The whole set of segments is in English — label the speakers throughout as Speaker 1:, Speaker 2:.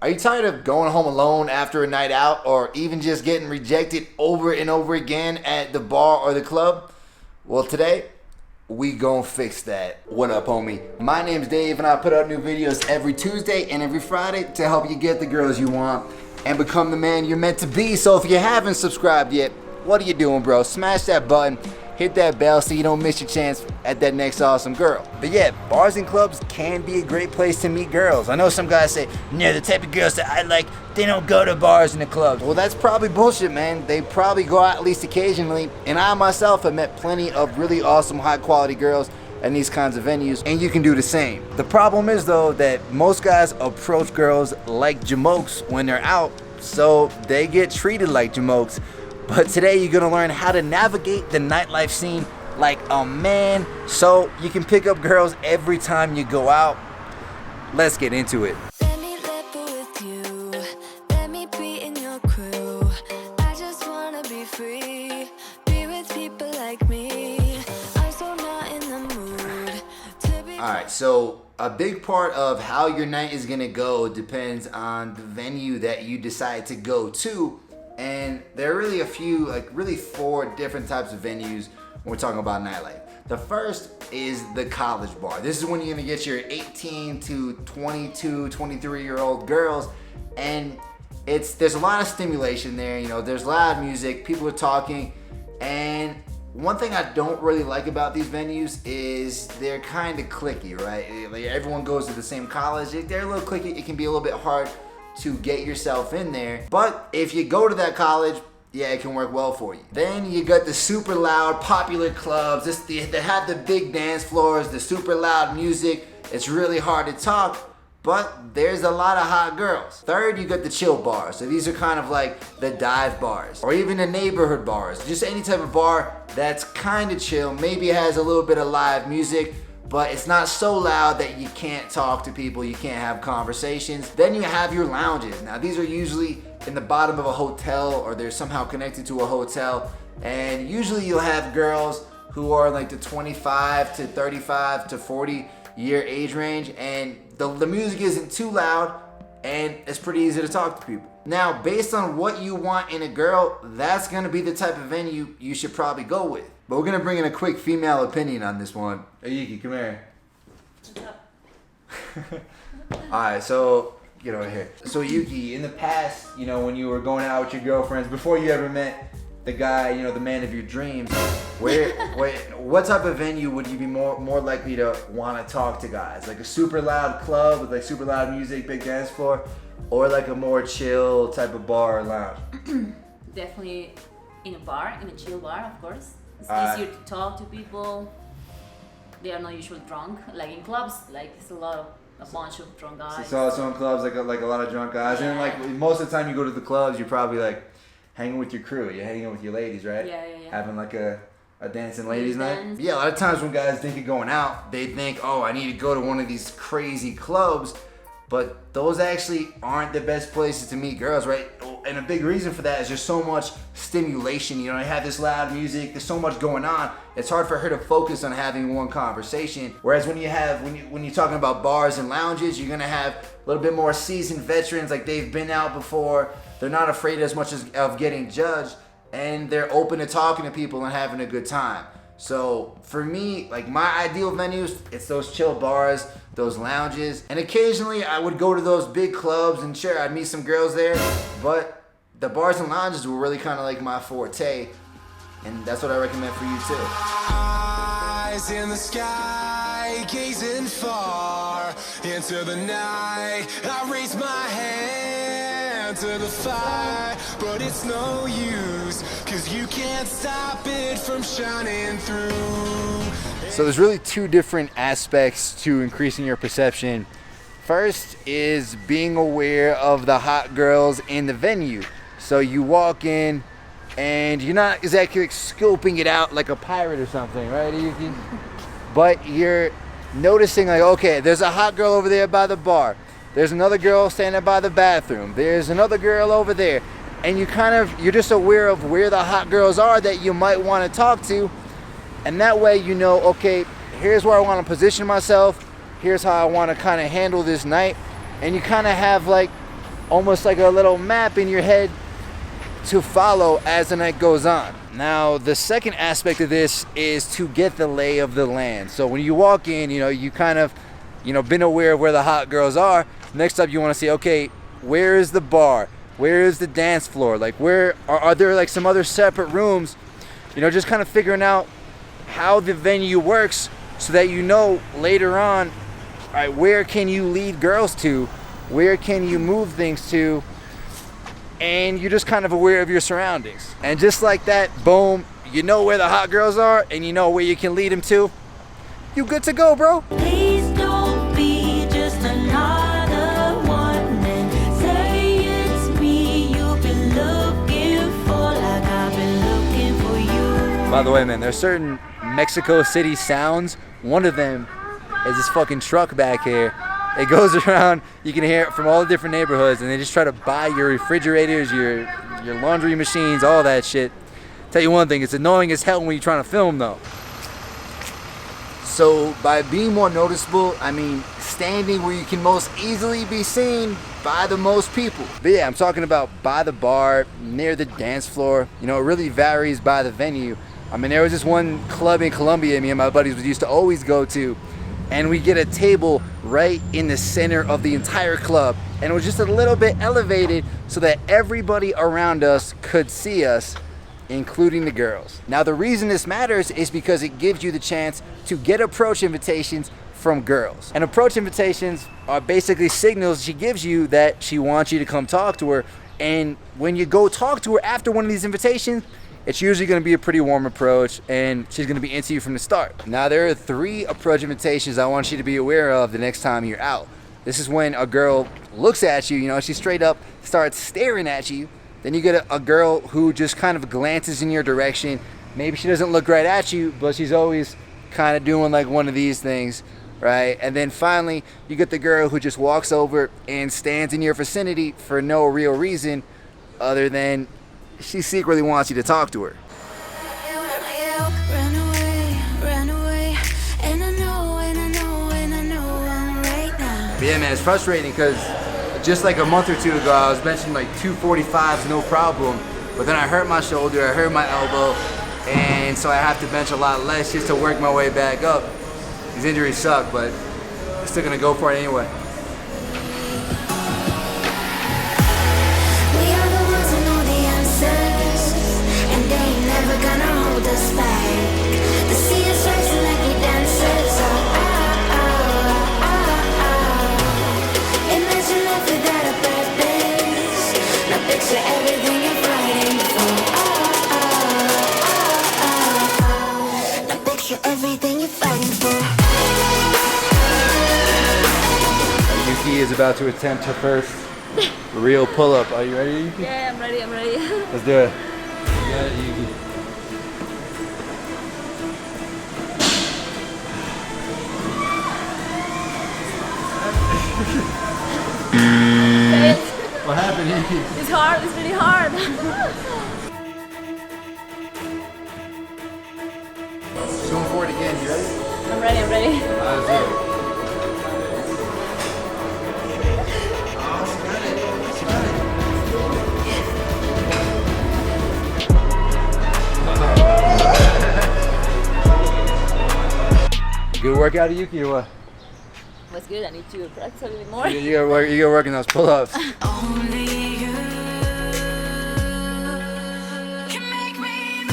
Speaker 1: Are you tired of going home alone after a night out, or even just getting rejected over and over again at the bar or the club? Well, today, we gon' fix that. What up, homie? My name's Dave, and I put out new videos every Tuesday and every Friday to help you get the girls you want and become the man you're meant to be. So if you haven't subscribed yet, what are you doing, bro? Smash that button, hit that bell so you don't miss your chance at that next awesome girl. But yeah, bars and clubs can be a great place to meet girls. I know some guys say, no, the type of girls that I like, they don't go to bars and the clubs. Well, that's probably bullshit, man. They probably go out at least occasionally. And I myself have met plenty of really awesome, high quality girls in these kinds of venues, and you can do the same. The problem is, though, that most guys approach girls like jamokes when they're out, so they get treated like jamokes. But today you're gonna learn how to navigate the nightlife scene like a man, so you can pick up girls every time you go out. Let's get into it.
Speaker 2: Let me level with you. Let me be in your crew. I just wanna be free. Be with people like me. I'm so not in the mood to be.
Speaker 1: Alright, so a big part of how your night is gonna go depends on the venue that you decide to go to. And there are really a few, really 4 different types of venues when we're talking about nightlife. The first is the college bar. This is when you're gonna get your 18 to 22, 23-year-old girls, and there's a lot of stimulation there. You know, there's loud music, people are talking, and one thing I don't really like about these venues is they're kind of cliquey, right? Like, everyone goes to the same college. They're a little cliquey. It can be a little bit hard to get yourself in there. But if you go to that college, yeah, it can work well for you. Then you got the super loud, popular clubs. They have the big dance floors, the super loud music. It's really hard to talk, but there's a lot of hot girls. Third, you got the chill bars. So these are kind of like the dive bars, or even the neighborhood bars. Just any type of bar that's kind of chill. Maybe it has a little bit of live music, but it's not so loud that you can't talk to people, you can't have conversations. Then you have your lounges. Now, these are usually in the bottom of a hotel, or they're somehow connected to a hotel. And usually you'll have girls who are like the 25 to 35 to 40 year age range, and the music isn't too loud, and it's pretty easy to talk to people. Now, based on what you want in a girl, that's gonna be the type of venue you should probably go with. But we're gonna bring in a quick female opinion on this one. Hey, Yuki, come here.
Speaker 3: What's up?
Speaker 1: Alright, so get over here. So Yuki, in the past, when you were going out with your girlfriends, before you ever met the guy, the man of your dreams, what type of venue would you be more likely to want to talk to guys? Like a super loud club with like super loud music, big dance floor, or like a more chill type of bar or lounge?
Speaker 3: Definitely in a chill bar, of course. It's easier to talk to people. They are not usually drunk. Like in clubs, like it's a bunch of drunk guys.
Speaker 1: So in clubs, like a lot of drunk guys,
Speaker 3: Yeah.
Speaker 1: and like most of the time you go to the clubs, you're probably like hanging with your crew. You're hanging with your ladies, right?
Speaker 3: Yeah.
Speaker 1: Having like a dancing ladies night.
Speaker 3: Dance.
Speaker 1: Yeah, a lot of times when guys think of going out, they think, oh, I need to go to one of these crazy clubs. But those actually aren't the best places to meet girls, right? And a big reason for that is there's so much stimulation. You have this loud music, there's so much going on. It's hard for her to focus on having one conversation. Whereas when you're talking about bars and lounges, you're gonna have a little bit more seasoned veterans, like they've been out before. They're not afraid as much of getting judged, and they're open to talking to people and having a good time. So for me, like my ideal venues, it's those chill bars, those lounges, and occasionally I would go to those big clubs, and sure, I'd meet some girls there, but the bars and lounges were really kind of like my forte, and that's what I recommend for you too.
Speaker 4: Eyes in the sky, gazing far into the night. I raise my hand to the fire, but it's no use, 'cause you can't stop it from shining through.
Speaker 1: So there's really 2 different aspects to increasing your perception. First is being aware of the hot girls in the venue. So you walk in and you're not exactly scoping it out like a pirate or something, right, Yuki? But you're noticing like, okay, there's a hot girl over there by the bar. There's another girl standing by the bathroom. There's another girl over there. And you're just aware of where the hot girls are that you might want to talk to. And that way okay, here's where I want to position myself. Here's how I want to kind of handle this night. And you kind of have like almost like a little map in your head to follow as the night goes on. Now, the second aspect of this is to get the lay of the land. So when you walk in, you kind of, been aware of where the hot girls are. Next up, you want to see, okay, where is the bar? Where is the dance floor? Like, where are there like some other separate rooms? Just kind of figuring out how the venue works so that later on, all right, where can you lead girls to? Where can you move things to? And you're just kind of aware of your surroundings. And just like that, boom, you know where the hot girls are and you know where you can lead them to. You good to go, bro.
Speaker 2: Please don't be just another one and say it's me you've been looking for, like I've been looking for you.
Speaker 1: By the way, man, there's certain Mexico City sounds. One of them is this fucking truck back here. It goes around, you can hear it from all the different neighborhoods, and they just try to buy your refrigerators, your laundry machines, all that shit. Tell you one thing, it's annoying as hell when you're trying to film though. So by being more noticeable, I mean standing where you can most easily be seen by the most people. But yeah, I'm talking about by the bar, near the dance floor. It really varies by the venue. I mean, there was this one club in Colombia me and my buddies used to always go to, and we get a table right in the center of the entire club, and it was just a little bit elevated so that everybody around us could see us, including the girls. Now, the reason this matters is because it gives you the chance to get approach invitations from girls. And approach invitations are basically signals she gives you that she wants you to come talk to her, and when you go talk to her after one of these invitations, it's usually going to be a pretty warm approach, and she's going to be into you from the start. Now, there are 3 approach invitations I want you to be aware of the next time you're out. This is when a girl looks at you, she straight up starts staring at you. Then you get a girl who just kind of glances in your direction. Maybe she doesn't look right at you, but she's always kind of doing like one of these things, right? And then finally, you get the girl who just walks over and stands in your vicinity for no real reason other than she secretly wants you to talk to her.
Speaker 2: Run away, and I know I'm right now.
Speaker 1: But yeah, man, it's frustrating because just like a month or two ago, I was benching like 245s, no problem. But then I hurt my shoulder, I hurt my elbow, and so I have to bench a lot less just to work my way back up. These injuries suck, but I'm still gonna go for it anyway.
Speaker 2: Everything you're fighting for.
Speaker 1: Yuki is about to attempt her first real pull-up. Are you ready, Yuki?
Speaker 3: Yeah, I'm ready.
Speaker 1: Let's do it. You got it, Yuki. What happened, Yuki?
Speaker 3: It's hard. It's really hard.
Speaker 1: Going for it again. You ready?
Speaker 3: I'm ready.
Speaker 1: Let's do it. Good workout of Yuki or what?
Speaker 3: Was good. I need to practice a little bit more.
Speaker 1: You gotta work on those pull-ups.
Speaker 2: Only you can make me move.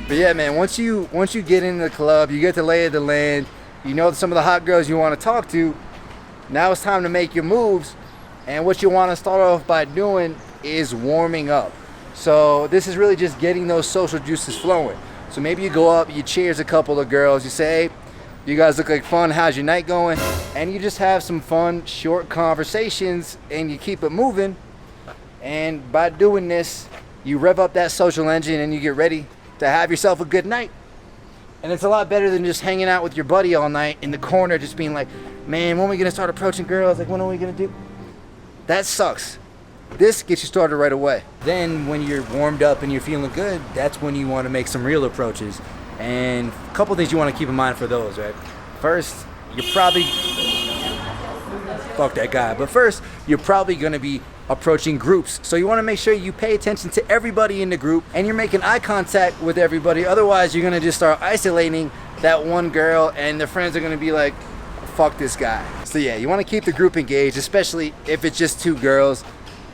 Speaker 1: But yeah, man, once you get into the club, you get the lay of the land, you know some of the hot girls you want to talk to. Now it's time to make your moves, and what you want to start off by doing is warming up. So this is really just getting those social juices flowing. So maybe you go up, you cheers a couple of girls, you say, hey, you guys look like fun, how's your night going? And you just have some fun, short conversations, and you keep it moving. And by doing this, you rev up that social engine and you get ready to have yourself a good night. And it's a lot better than just hanging out with your buddy all night in the corner, just being like, man, when are we gonna start approaching girls? Like, when are we gonna do? That sucks. This gets you started right away. Then when you're warmed up and you're feeling good, that's when you want to make some real approaches. And a couple things you want to keep in mind for those, right? First,
Speaker 5: you're probably, fuck that guy. But first, you're probably gonna be approaching groups. So you wanna make sure you pay attention to everybody in the group and you're making eye contact with everybody. Otherwise, you're gonna just start isolating that one girl and the friends are gonna be like, fuck this guy. So yeah, you wanna keep the group engaged, especially if it's just two girls.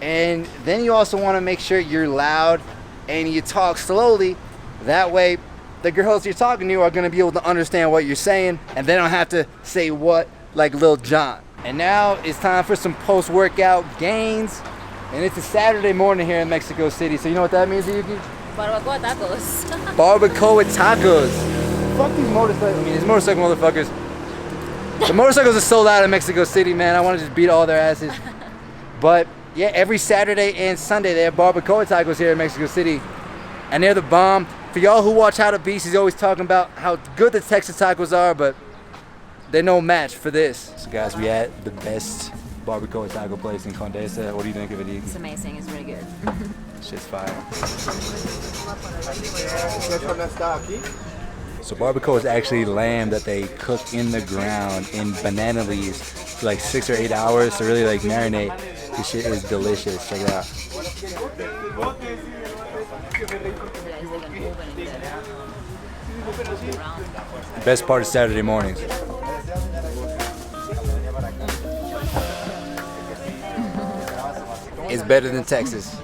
Speaker 5: And then you also wanna make sure you're loud and you talk slowly. That way, the girls you're talking to are gonna be able to understand what you're saying and they don't have to say what like Lil Jon. And now it's time for some post-workout gains. And it's a Saturday morning here in Mexico City. So you know what that means, Yuki?
Speaker 3: Barbacoa tacos.
Speaker 5: Barbacoa tacos. Fuck these motorcycles. I mean, these motorcycle motherfuckers. The motorcycles are sold out in Mexico City, man. I want to just beat all their asses. But yeah, every Saturday and Sunday they have barbacoa tacos here in Mexico City. And they're the bomb. For y'all who watch How to Beast, he's always talking about how good the Texas tacos are, but they're no match for this. So guys, we at the best barbacoa taco place in Condesa. What do you think of it, Yuki?
Speaker 3: It's amazing. It's really good.
Speaker 5: Shit's fire. So barbacoa is actually lamb that they cook in the ground in banana leaves for like 6 or 8 hours to really like marinate. This shit is delicious. Check it out. The best part of Saturday mornings. It's better than Texas.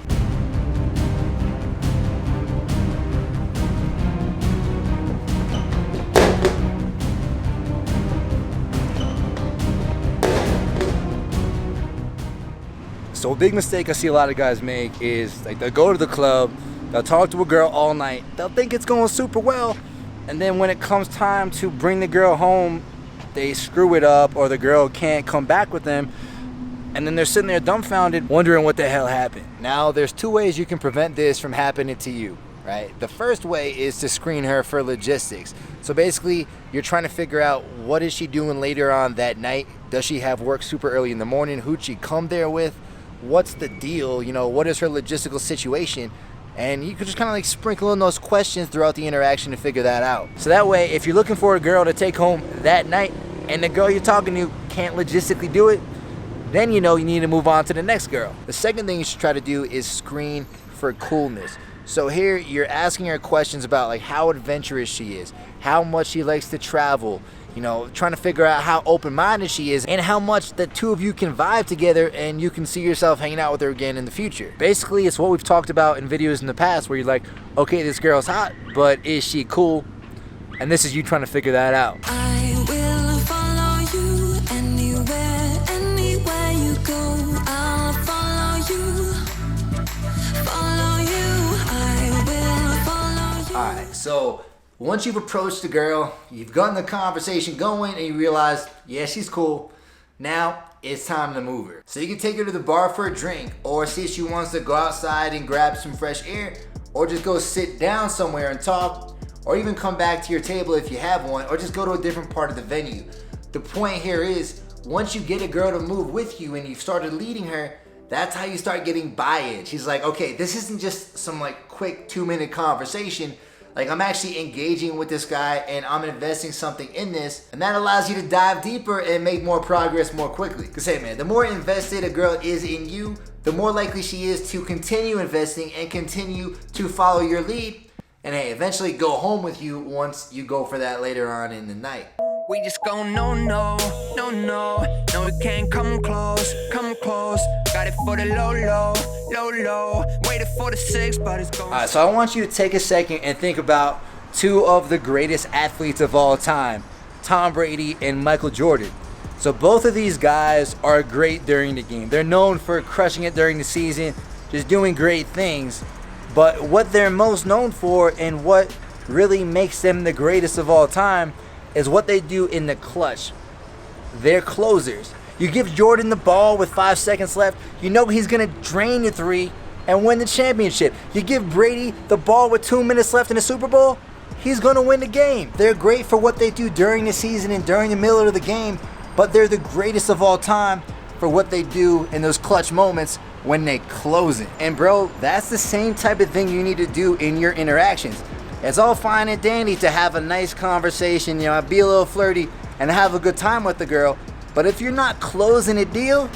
Speaker 5: So a big mistake I see a lot of guys make is like they'll go to the club, they'll talk to a girl all night, they'll think it's going super well, and then when it comes time to bring the girl home, they screw it up or the girl can't come back with them, and then they're sitting there dumbfounded wondering what the hell happened. Now there's two ways you can prevent this from happening to you, right? The first way is to screen her for logistics. So basically you're trying to figure out what is she doing later on that night. Does she have work super early in the morning? Who'd she come there with? What's the deal? You know, what is her logistical situation? And you can just kind of like sprinkle in those questions throughout the interaction to figure that out. So that way, if you're looking for a girl to take home that night and the girl you're talking to can't logistically do it, then you know you need to move on to the next girl. The second thing you should try to do is screen for coolness. So here you're asking her questions about like how adventurous she is, how much she likes to travel, you know, trying to figure out how open-minded she is and how much the two of you can vibe together and you can see yourself hanging out with her again in the future. Basically, it's what we've talked about in videos in the past where you're like, okay, this girl's hot, but is she cool? And this is you trying to figure that out.
Speaker 2: I will follow you anywhere you go. I'll follow you. I will follow you.
Speaker 1: Alright, so once you've approached the girl, you've gotten the conversation going and you realize, yeah, she's cool. Now it's time to move her. So you can take her to the bar for a drink or see if she wants to go outside and grab some fresh air or just go sit down somewhere and talk or even come back to your table if you have one or just go to a different part of the venue. The point here is once you get a girl to move with you and you've started leading her, that's how you start getting buy-in. She's like, okay, this isn't just some like quick 2-minute conversation. Like I'm actually engaging with this guy and I'm investing something in this, and that allows you to dive deeper and make more progress more quickly. Cause hey man, the more invested a girl is in you, the more likely she is to continue investing and continue to follow your lead and hey, eventually go home with you once you go for that later on in the night.
Speaker 6: We just go no, we can't come close, got it for the low, waited for the 6, but it's going.
Speaker 5: Alright, so I want you to take a second and think about two of the greatest athletes of all time, Tom Brady and Michael Jordan. So both of these guys are great during the game. They're known for crushing it during the season, just doing great things. But what they're most known for and what really makes them the greatest of all time is what they do in the clutch. They're closers. You give Jordan the ball with 5 seconds left, you know he's gonna drain the 3 and win the championship. You give Brady the ball with 2 minutes left in the Super Bowl, he's gonna win the game. They're great for what they do during the season and during the middle of the game, but they're the greatest of all time for what they do in those clutch moments when they close it. And bro, that's the same type of thing you need to do in your interactions. It's all fine and dandy to have a nice conversation, you know, be a little flirty, and have a good time with the girl. But if you're not closing a deal,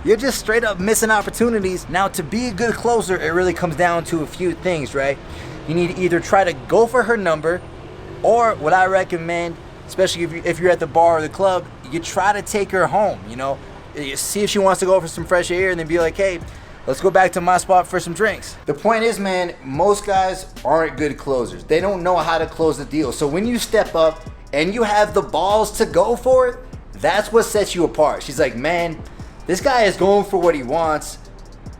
Speaker 5: you're just straight up missing opportunities. Now, to be a good closer, it really comes down to a few things, right? You need to either try to go for her number, or what I recommend, especially if you're at the bar or the club, you try to take her home, you know? You see if she wants to go for some fresh air, and then be like, hey, let's go back to my spot for some drinks. The point is, man, most guys aren't good closers. They don't know how to close the deal. So when you step up and you have the balls to go for it, that's what sets you apart. She's like, man, this guy is going for what he wants.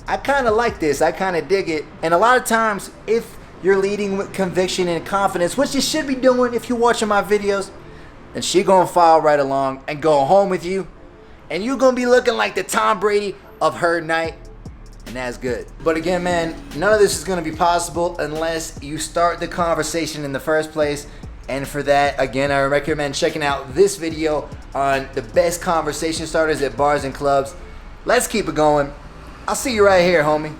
Speaker 5: I kind of like this. I kind of dig it. And a lot of times, if you're leading with conviction and confidence, which you should be doing if you're watching my videos, then she gonna follow right along and go home with you. And you're gonna be looking like the Tom Brady of her night. And that's good. But again, man, none of this is gonna be possible unless you start the conversation in the first place. And for that, again, I recommend checking out this video on the best conversation starters at bars and clubs. Let's keep it going. I'll see you right here, homie.